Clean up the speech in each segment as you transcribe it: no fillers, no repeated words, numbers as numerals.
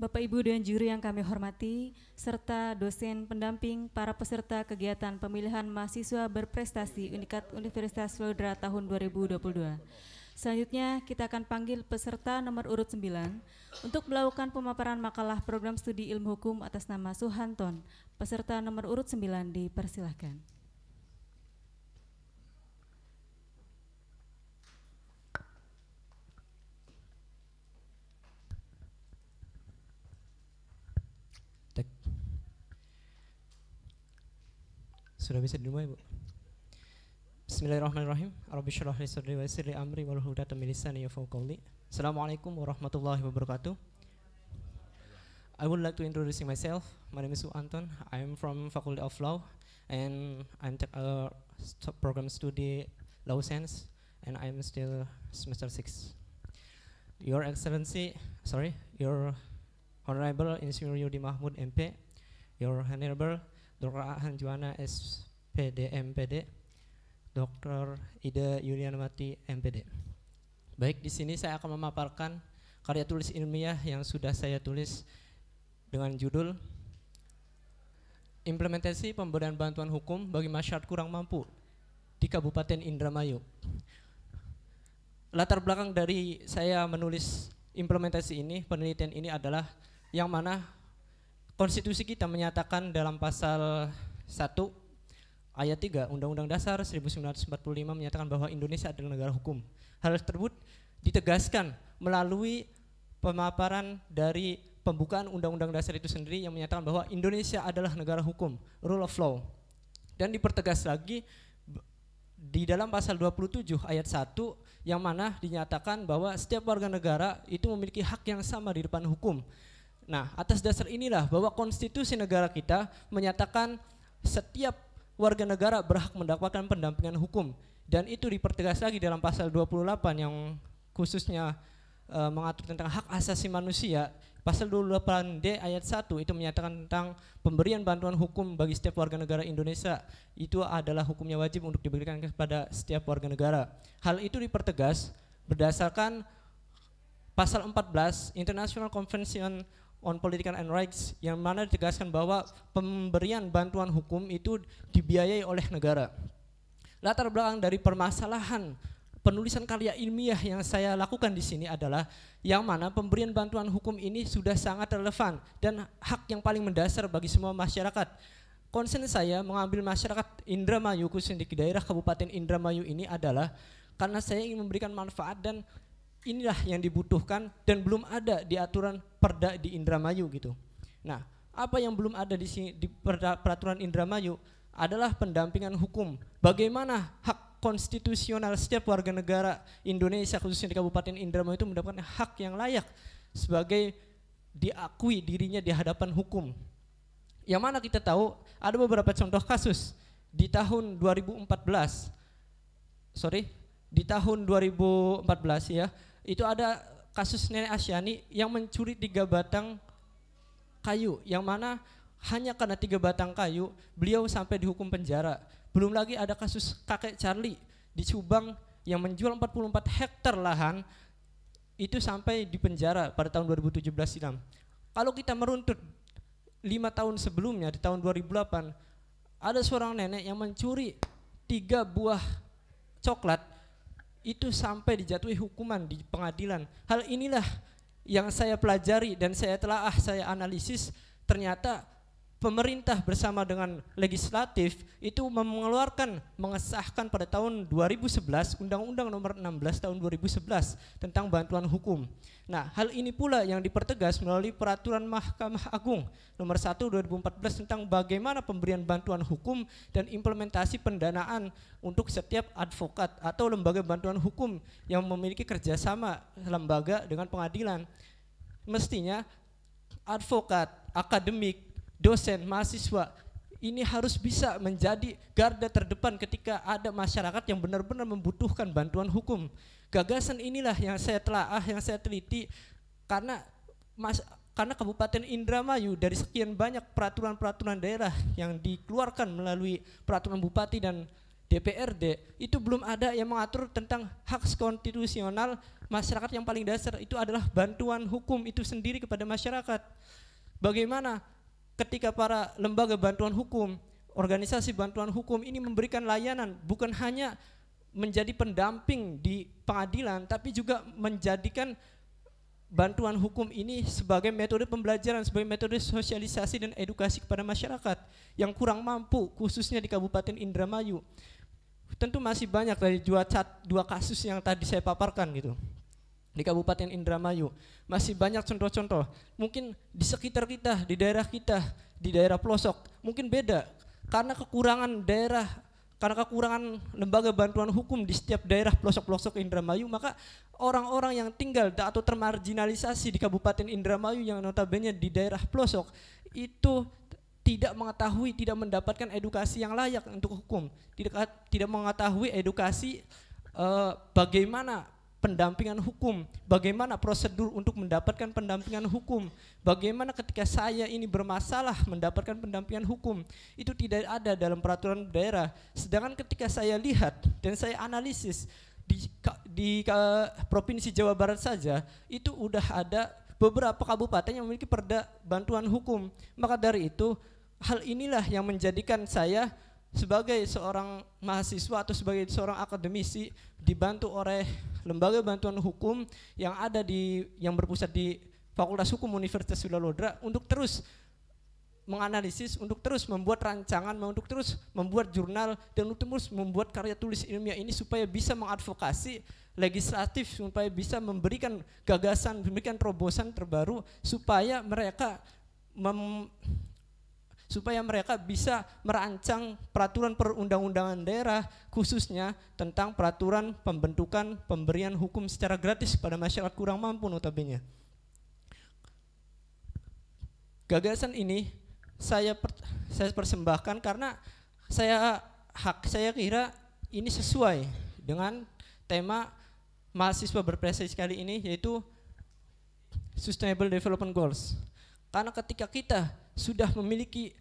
Bapak Ibu dan juri yang kami hormati, serta dosen pendamping para peserta kegiatan pemilihan mahasiswa berprestasi Unikat Universitas Florida tahun 2022. Selanjutnya kita akan panggil peserta nomor urut 9 untuk melakukan pemaparan makalah program studi ilmu hukum atas nama Suhanton. Peserta nomor urut 9 dipersilahkan. Sudah bisa dimulai, Bu? Bismillahirrahmanirrahim. Rabbi syrah li sadri wa yassir li amri wahlul 'uqdatam min lisani yafqahu qawli. Assalamualaikum warahmatullahi wabarakatuh. I would like to introduce myself. My name is Anton. I am from Faculty of Law and I'm program study Law Science and I am still semester 6. Your Excellency, Your Honorable Insinyur Yudi Mahmud MP, Your Honorable Dr. Ahan Juwana SPD MPD, Dr. Ida Yulianamati MPD. Baik, di sini saya akan memaparkan karya tulis ilmiah yang sudah saya tulis dengan judul Implementasi Pemberian Bantuan Hukum bagi Masyarakat Kurang Mampu di Kabupaten Indramayu. Latar belakang dari saya menulis implementasi ini, penelitian ini adalah yang mana konstitusi kita menyatakan dalam pasal 1 ayat 3 Undang-Undang Dasar 1945 menyatakan bahwa Indonesia adalah negara hukum. Hal tersebut ditegaskan melalui pemaparan dari pembukaan Undang-Undang Dasar itu sendiri yang menyatakan bahwa Indonesia adalah negara hukum, rule of law. Dan dipertegas lagi di dalam pasal 27 ayat 1 yang mana dinyatakan bahwa setiap warga negara itu memiliki hak yang sama di depan hukum. Nah, atas dasar inilah bahwa konstitusi negara kita menyatakan setiap warga negara berhak mendapatkan pendampingan hukum, dan itu dipertegas lagi dalam pasal 28 yang khususnya mengatur tentang hak asasi manusia. Pasal 28D ayat 1 itu menyatakan tentang pemberian bantuan hukum bagi setiap warga negara Indonesia. Itu adalah hukumnya wajib untuk diberikan kepada setiap warga negara. Hal itu dipertegas berdasarkan pasal 14 International Convention on Political and Rights yang mana ditegaskan bahwa pemberian bantuan hukum itu dibiayai oleh negara. Latar belakang dari permasalahan penulisan karya ilmiah yang saya lakukan di sini adalah yang mana pemberian bantuan hukum ini sudah sangat relevan dan hak yang paling mendasar bagi semua masyarakat. Konsen saya mengambil masyarakat Indramayu, khususnya di daerah Kabupaten Indramayu ini adalah karena saya ingin memberikan manfaat dan inilah yang dibutuhkan dan belum ada di aturan perda di Indramayu gitu. Nah, apa yang belum ada di sini di peraturan Indramayu adalah pendampingan hukum. Bagaimana hak konstitusional setiap warga negara Indonesia khususnya di Kabupaten Indramayu itu mendapatkan hak yang layak sebagai diakui dirinya di hadapan hukum. Yang mana kita tahu ada beberapa contoh kasus di tahun 2014. Di tahun 2014 ya. Itu ada kasus Nenek Asyani yang mencuri 3 batang kayu, yang mana hanya karena 3 batang kayu beliau sampai dihukum penjara. Belum lagi ada kasus kakek Charlie di Subang yang menjual 44 hektar lahan itu sampai di penjara pada tahun 2017 silam. Kalau kita meruntut 5 tahun sebelumnya di tahun 2008 ada seorang nenek yang mencuri 3 buah coklat itu sampai dijatuhi hukuman di pengadilan. Hal inilah yang saya pelajari dan saya analisis, ternyata pemerintah bersama dengan legislatif itu mengesahkan pada tahun 2011 Undang-Undang Nomor 16 tahun 2011 tentang bantuan hukum. Nah, hal ini pula yang dipertegas melalui Peraturan Mahkamah Agung Nomor 1 2014 tentang bagaimana pemberian bantuan hukum dan implementasi pendanaan untuk setiap advokat atau lembaga bantuan hukum yang memiliki kerjasama lembaga dengan pengadilan. Mestinya advokat, akademik, dosen, mahasiswa ini harus bisa menjadi garda terdepan ketika ada masyarakat yang benar-benar membutuhkan bantuan hukum. Gagasan inilah yang saya yang saya teliti karena Kabupaten Indramayu dari sekian banyak peraturan-peraturan daerah yang dikeluarkan melalui peraturan bupati dan DPRD, itu belum ada yang mengatur tentang hak konstitusional masyarakat yang paling dasar, itu adalah bantuan hukum itu sendiri kepada masyarakat. Bagaimana ketika para lembaga bantuan hukum, organisasi bantuan hukum ini memberikan layanan, bukan hanya menjadi pendamping di pengadilan, tapi juga menjadikan bantuan hukum ini sebagai metode pembelajaran, sebagai metode sosialisasi dan edukasi kepada masyarakat yang kurang mampu, khususnya di Kabupaten Indramayu. Tentu masih banyak dari dua kasus yang tadi saya paparkan gitu. Di Kabupaten Indramayu masih banyak contoh-contoh. Mungkin di sekitar kita, di daerah pelosok, mungkin beda karena kekurangan daerah, karena kekurangan lembaga bantuan hukum di setiap daerah pelosok-pelosok Indramayu, maka orang-orang yang tinggal atau termarginalisasi di Kabupaten Indramayu yang notabene di daerah pelosok itu tidak mengetahui, tidak mendapatkan edukasi yang layak untuk hukum, tidak mengetahui edukasi bagaimana pendampingan hukum, bagaimana prosedur untuk mendapatkan pendampingan hukum, bagaimana ketika saya ini bermasalah mendapatkan pendampingan hukum, itu tidak ada dalam peraturan daerah. Sedangkan ketika saya lihat dan saya analisis di Provinsi Jawa Barat saja, itu udah ada beberapa kabupaten yang memiliki perda bantuan hukum. Maka dari itu, hal inilah yang menjadikan saya sebagai seorang mahasiswa atau sebagai seorang akademisi dibantu oleh lembaga bantuan hukum yang berpusat di Fakultas Hukum Universitas Sunda Lodra untuk terus menganalisis, untuk terus membuat rancangan, untuk terus membuat jurnal, dan untuk terus membuat karya tulis ilmiah ini supaya bisa mengadvokasi legislatif, supaya bisa memberikan gagasan, memberikan terobosan terbaru supaya mereka bisa merancang peraturan perundang-undangan daerah, khususnya tentang peraturan pembentukan pemberian hukum secara gratis pada masyarakat kurang mampu notabene. Gagasan ini saya persembahkan karena saya kira ini sesuai dengan tema mahasiswa berprestasi kali ini, yaitu Sustainable Development Goals. Karena ketika kita sudah memiliki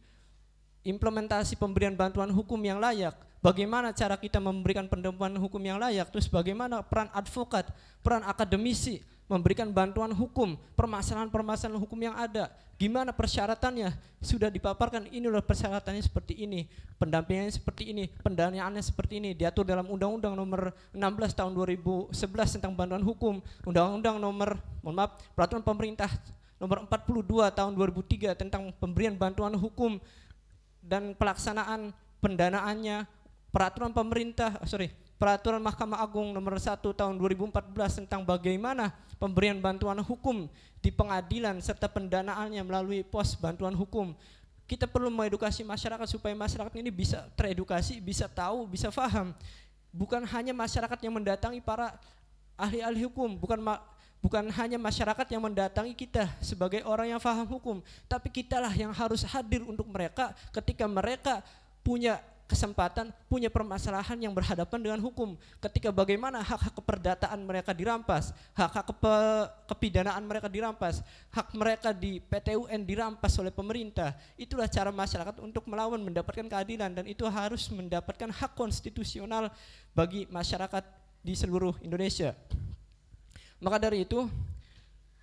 implementasi pemberian bantuan hukum yang layak, bagaimana cara kita memberikan pendampingan hukum yang layak, terus bagaimana peran advokat, peran akademisi memberikan bantuan hukum, permasalahan-permasalahan hukum yang ada, gimana persyaratannya sudah dipaparkan, inilah persyaratannya seperti ini, pendampingannya seperti ini, pendanaannya seperti ini, diatur dalam Undang-Undang Nomor 16 Tahun 2011 tentang bantuan hukum, Undang-Undang Peraturan Pemerintah Nomor 42 Tahun 2003 tentang pemberian bantuan hukum dan pelaksanaan pendanaannya, Peraturan Mahkamah Agung Nomor 1 Tahun 2014 tentang bagaimana pemberian bantuan hukum di pengadilan serta pendanaannya melalui pos bantuan hukum. Kita perlu mengedukasi masyarakat supaya masyarakat ini bisa teredukasi, bisa tahu, bisa paham. Bukan hanya masyarakat yang mendatangi para ahli-ahli hukum, bukan hanya masyarakat yang mendatangi kita sebagai orang yang paham hukum, tapi kitalah yang harus hadir untuk mereka ketika mereka punya kesempatan, punya permasalahan yang berhadapan dengan hukum. Ketika bagaimana hak-hak keperdataan mereka dirampas, hak-hak kepidanaan mereka dirampas, hak mereka di PT UN dirampas oleh pemerintah. Itulah cara masyarakat untuk melawan, mendapatkan keadilan, dan itu harus mendapatkan hak konstitusional bagi masyarakat di seluruh Indonesia. Maka dari itu,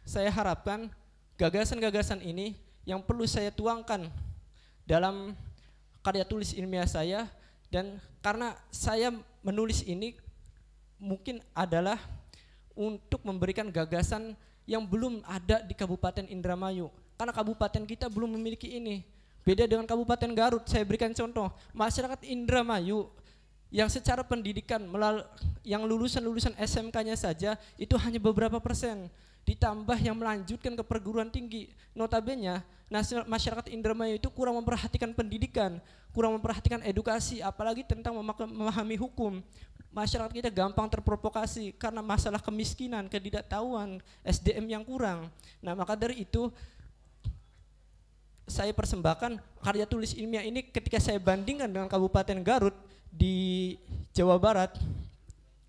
saya harapkan gagasan-gagasan ini yang perlu saya tuangkan dalam karya tulis ilmiah saya, dan karena saya menulis ini mungkin adalah untuk memberikan gagasan yang belum ada di Kabupaten Indramayu, karena kabupaten kita belum memiliki ini. Beda dengan Kabupaten Garut. Saya berikan contoh, masyarakat Indramayu yang secara pendidikan yang lulusan SMK-nya saja itu hanya beberapa persen, ditambah yang melanjutkan ke perguruan tinggi. Notabene masyarakat Indramayu itu kurang memperhatikan pendidikan, kurang memperhatikan edukasi, apalagi tentang memahami hukum. Masyarakat kita gampang terprovokasi karena masalah kemiskinan, ketidaktahuan, SDM yang kurang. Nah, maka dari itu saya persembahkan karya tulis ilmiah ini ketika saya bandingkan dengan Kabupaten Garut di Jawa Barat.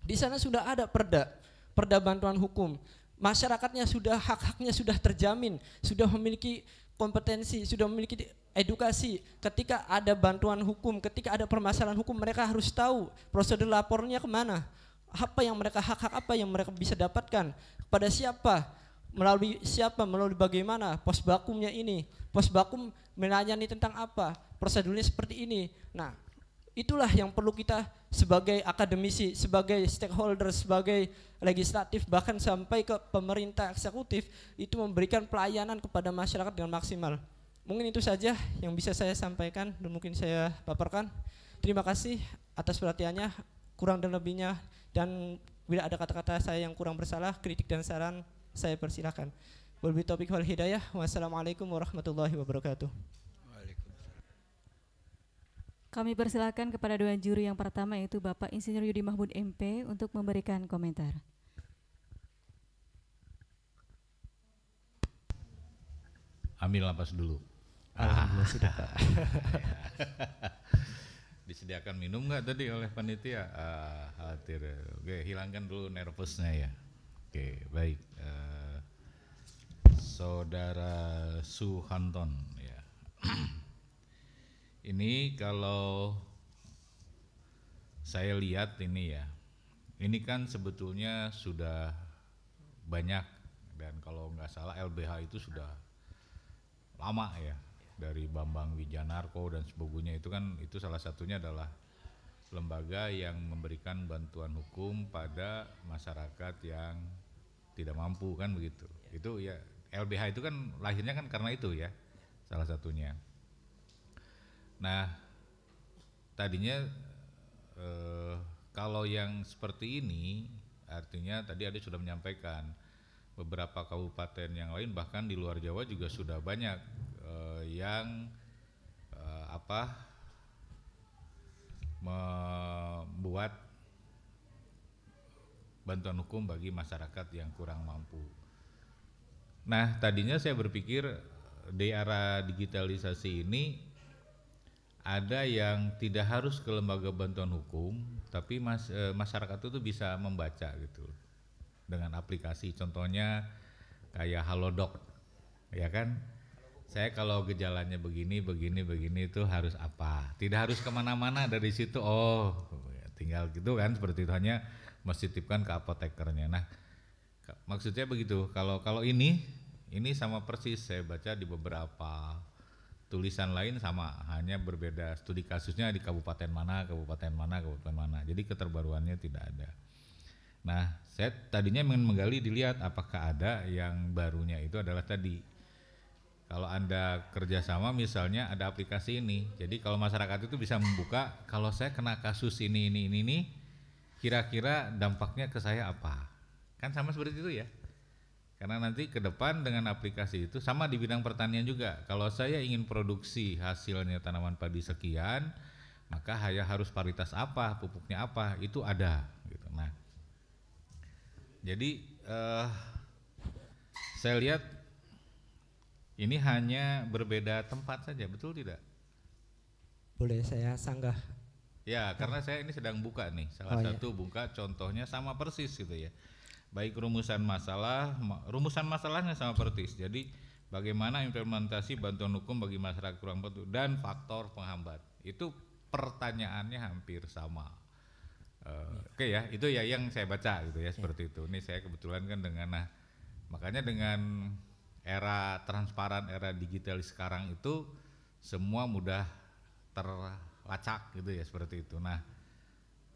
Di sana sudah ada perda bantuan hukum. Masyarakatnya sudah, hak-haknya sudah terjamin, sudah memiliki kompetensi, sudah memiliki edukasi. Ketika ada bantuan hukum, ketika ada permasalahan hukum, mereka harus tahu prosedur lapornya kemana, apa yang mereka hak-hak apa yang mereka bisa dapatkan, kepada siapa, melalui bagaimana, pos bakumnya ini, pos bakum melayani tentang apa, prosedurnya seperti ini. Nah, itulah yang perlu kita sebagai akademisi, sebagai stakeholder, sebagai legislatif, bahkan sampai ke pemerintah eksekutif itu memberikan pelayanan kepada masyarakat dengan maksimal. Mungkin itu saja yang bisa saya sampaikan dan mungkin saya paparkan. Terima kasih atas perhatiannya, kurang dan lebihnya, dan bila ada kata-kata saya yang kurang bersalah, kritik dan saran saya persilakan. Wabillahi taufiq wal hidayah. Wassalamualaikum warahmatullahi wabarakatuh. Kami persilakan kepada dua juri yang pertama, yaitu Bapak Insinyur Yudi Mahmud MP untuk memberikan komentar. Ambil napas dulu. Alhamdulillah sudah, Pak. Disediakan minum nggak tadi oleh panitia? Khawatir. Oke, hilangkan dulu nervousnya ya. Oke, baik. Saudara Suhanton ya. Ini kalau saya lihat ini ya, ini kan sebetulnya sudah banyak, dan kalau nggak salah LBH itu sudah lama ya, dari Bambang Wijanarko dan sebagainya, itu kan itu salah satunya adalah lembaga yang memberikan bantuan hukum pada masyarakat yang tidak mampu, kan begitu. Itu ya, LBH itu kan lahirnya kan karena itu ya, salah satunya. Nah, tadinya kalau yang seperti ini, artinya tadi ada sudah menyampaikan beberapa kabupaten yang lain, bahkan di luar Jawa juga sudah banyak yang membuat bantuan hukum bagi masyarakat yang kurang mampu. Nah, tadinya saya berpikir di era digitalisasi ini ada yang tidak harus ke lembaga bantuan hukum, tapi masyarakat itu bisa membaca gitu dengan aplikasi. Contohnya kayak Halodoc, ya kan? Saya kalau gejalanya begini itu harus apa? Tidak harus kemana-mana dari situ. Oh, tinggal gitu kan, seperti itu, hanya mesti tipkan ke apotekernya. Nah, maksudnya begitu. Kalau ini sama persis saya baca di beberapa tulisan lain sama, hanya berbeda studi kasusnya di kabupaten mana. Jadi keterbaruannya tidak ada. Nah, saya tadinya ingin menggali dilihat apakah ada yang barunya itu adalah tadi. Kalau Anda kerjasama misalnya ada aplikasi ini, jadi kalau masyarakat itu bisa membuka, kalau saya kena kasus ini, kira-kira dampaknya ke saya apa? Kan sama seperti itu ya. Karena nanti ke depan dengan aplikasi itu sama di bidang pertanian juga. Kalau saya ingin produksi hasilnya tanaman padi sekian, maka harus varietas apa, pupuknya apa, itu ada gitu. Nah, jadi saya lihat ini hanya berbeda tempat saja, betul tidak? Boleh saya sanggah? Ya, karena saya ini sedang buka nih, salah satu buka contohnya sama persis gitu ya. Baik rumusan masalahnya sama persis. Jadi bagaimana implementasi bantuan hukum bagi masyarakat kurang mampu dan faktor penghambat. Itu pertanyaannya hampir sama. Oke ya, itu ya yang saya baca gitu ya, seperti itu. Ini saya kebetulan kan makanya dengan era transparan, era digital sekarang itu semua mudah terlacak gitu ya, seperti itu. Nah,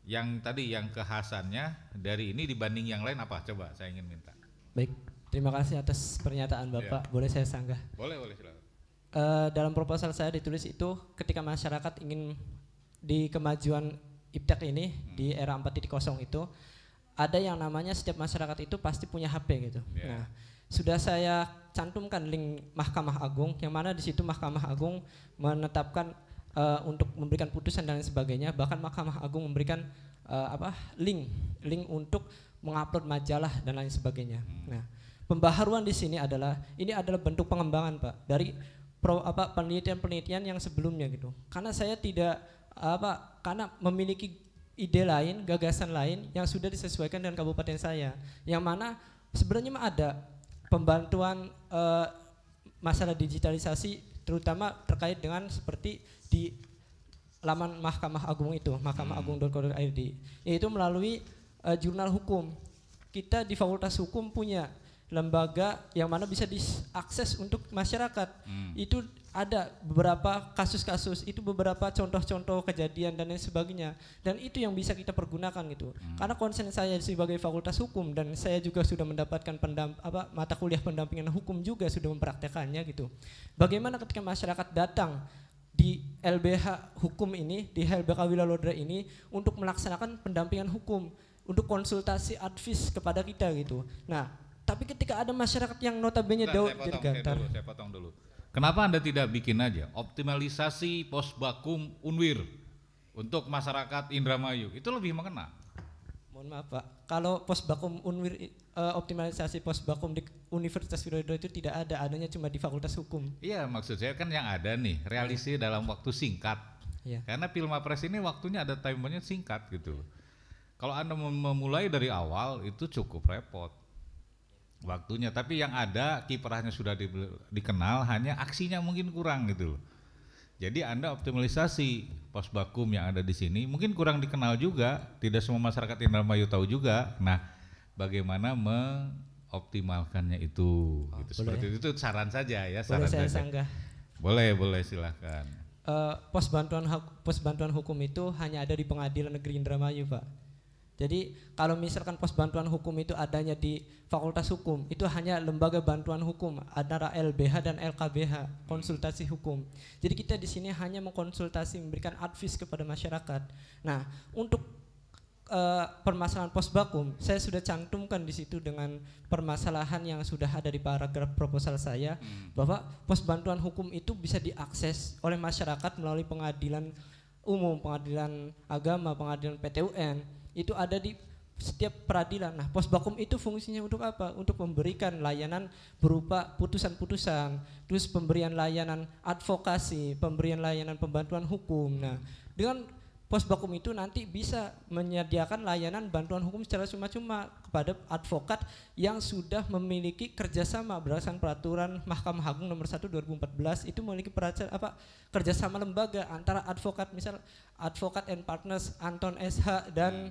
yang tadi yang kekhasannya dari ini dibanding yang lain apa? Coba saya ingin minta. Baik, terima kasih atas pernyataan Bapak. Boleh saya sanggah? Boleh silakan. Dalam proposal saya ditulis itu ketika masyarakat ingin di kemajuan IPTEK ini di era 4.0 itu ada yang namanya setiap masyarakat itu pasti punya HP gitu. Nah, sudah saya cantumkan link Mahkamah Agung, yang mana di situ Mahkamah Agung menetapkan untuk memberikan putusan dan lain sebagainya. Bahkan Mahkamah Agung memberikan link untuk mengupload majalah dan lain sebagainya. Nah, pembaharuan di sini adalah bentuk pengembangan, Pak, dari penelitian-penelitian yang sebelumnya gitu. Karena saya karena memiliki ide lain, gagasan lain yang sudah disesuaikan dengan kabupaten saya, yang mana sebenarnya ada pembantuan masalah digitalisasi terutama terkait dengan seperti di laman Mahkamah Agung itu, mahkamah-agung.co.id, yaitu melalui jurnal hukum. Kita di Fakultas Hukum punya lembaga yang mana bisa diakses untuk masyarakat. Itu ada beberapa kasus-kasus, itu beberapa contoh-contoh kejadian dan lain sebagainya. Dan itu yang bisa kita pergunakan gitu. Karena konsen saya sebagai Fakultas Hukum dan saya juga sudah mendapatkan mata kuliah pendampingan hukum juga sudah mempraktekannya gitu. Bagaimana ketika masyarakat datang di LBH Hukum ini, di LBH Wilalodra ini untuk melaksanakan pendampingan hukum, untuk konsultasi advis kepada kita gitu. Nah, tapi ketika ada masyarakat yang notabene saya potong dulu. Kenapa Anda tidak bikin aja optimalisasi Posbakum Unwir untuk masyarakat Indramayu? Itu lebih mengena. Mohon maaf Pak, kalau Posbakum Unwir, optimalisasi Posbakum di Universitas Wiraudo itu tidak ada, adanya cuma di Fakultas Hukum. Iya, maksud saya kan yang ada nih realisasi dalam waktu singkat. Karena Pilmapres ini waktunya ada timernya singkat gitu. Kalau Anda memulai dari awal itu cukup repot waktunya, tapi yang ada kiprahnya sudah dikenal, hanya aksinya mungkin kurang gitu loh. Jadi Anda optimalisasi Posbakum yang ada di sini mungkin kurang dikenal juga, tidak semua masyarakat Indramayu tahu juga. Nah, bagaimana mengoptimalkannya itu? Gitu. Seperti itu saran saja ya, saran boleh saya saja. sanggah. Boleh silahkan. Pos bantuan hukum itu hanya ada di Pengadilan Negeri Indramayu Pak. Jadi kalau misalkan pos bantuan hukum itu adanya di Fakultas Hukum, itu hanya lembaga bantuan hukum antara LBH dan LKBH, konsultasi hukum. Jadi kita di sini hanya mengkonsultasi, memberikan advis kepada masyarakat. Nah, untuk permasalahan Posbakum, saya sudah cantumkan di situ dengan permasalahan yang sudah ada di paragraf proposal saya, bahwa pos bantuan hukum itu bisa diakses oleh masyarakat melalui pengadilan umum, pengadilan agama, pengadilan PT-UN. Itu ada di setiap peradilan. Nah, Posbakum itu fungsinya untuk apa? Untuk memberikan layanan berupa putusan-putusan, terus pemberian layanan advokasi, pemberian layanan pembantuan hukum. Nah, dengan Posbakum itu nanti bisa menyediakan layanan bantuan hukum secara cuma-cuma kepada advokat yang sudah memiliki kerjasama berdasarkan peraturan Mahkamah Agung nomor 1 2014, itu memiliki kerjasama lembaga antara advokat, misal Advokat and Partners Anton SH dan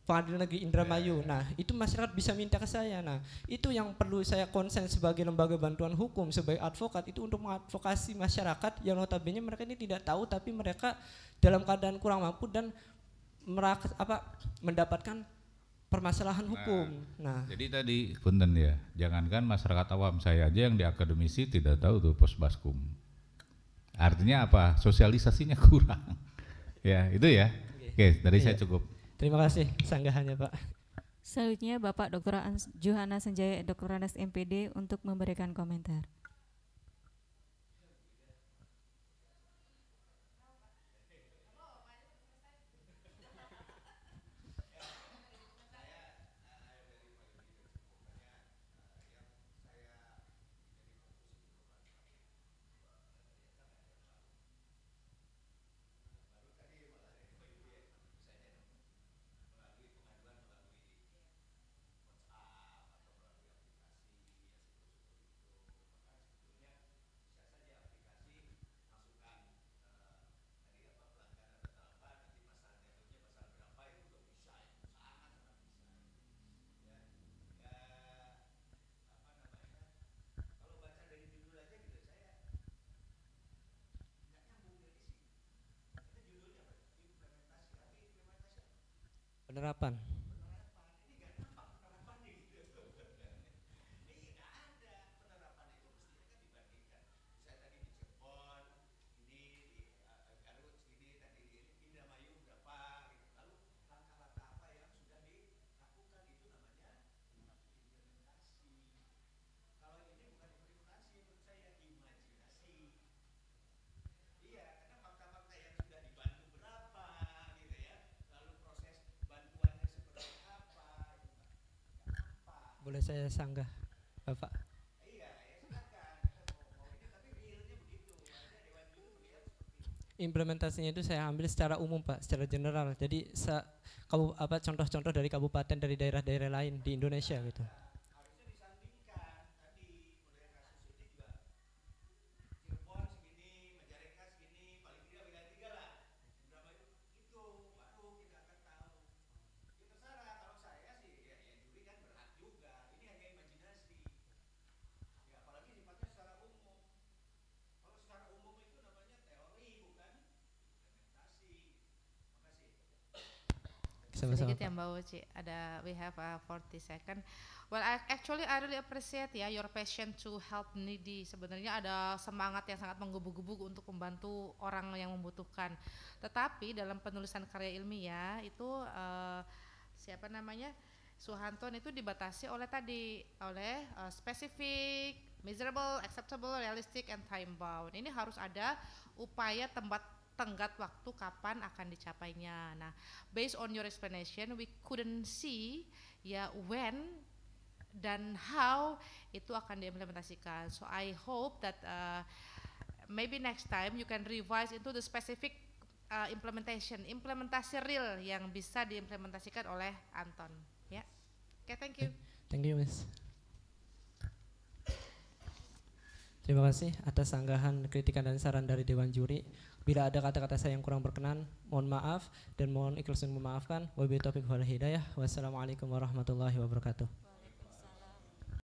Pengadilan Negeri Indramayu. Nah, itu masyarakat bisa minta ke saya. Nah, itu yang perlu saya konsen sebagai lembaga bantuan hukum, sebagai advokat, itu untuk mengadvokasi masyarakat yang notabene mereka ini tidak tahu, tapi mereka dalam keadaan kurang mampu dan mendapatkan permasalahan hukum. Nah, jadi tadi punten ya, jangankan masyarakat awam, saya aja yang di akademisi tidak tahu tuh Posbaskum. Artinya apa? Sosialisasinya kurang. Ya, itu ya. Oke, dari saya cukup. Terima kasih sanggahannya Pak. Selanjutnya Bapak Dr. Johanna Senjaya, Dr. Anas MPD untuk memberikan komentar. Penerapan. Boleh saya sanggah Bapak? Implementasinya itu saya ambil secara umum Pak, secara general. Jadi contoh-contoh dari kabupaten, dari daerah-daerah lain di Indonesia gitu. Sama-sama, sedikit Pak. ya Mbak Uci. We have 40 second. Well, I really appreciate ya your passion to help needy. Sebenarnya ada semangat yang sangat menggebu-gebu untuk membantu orang yang membutuhkan. Tetapi dalam penulisan karya ilmiah itu siapa namanya? Suhanton itu dibatasi oleh spesifik, measurable, acceptable, realistic, and time bound. Ini harus ada upaya tenggat waktu kapan akan dicapainya. Nah, based on your explanation, we couldn't see ya when dan how itu akan diimplementasikan. So I hope that maybe next time you can revise into the specific implementasi real yang bisa diimplementasikan oleh Anton. Ya, okay, thank you. Thank you, Miss. Terima kasih atas sanggahan, kritikan dan saran dari Dewan Juri. Bila ada kata-kata saya yang kurang berkenan, mohon maaf dan mohon ikhlas memaafkan. Wabillahi taufiq wal hidayah. Wassalamualaikum warahmatullahi wabarakatuh.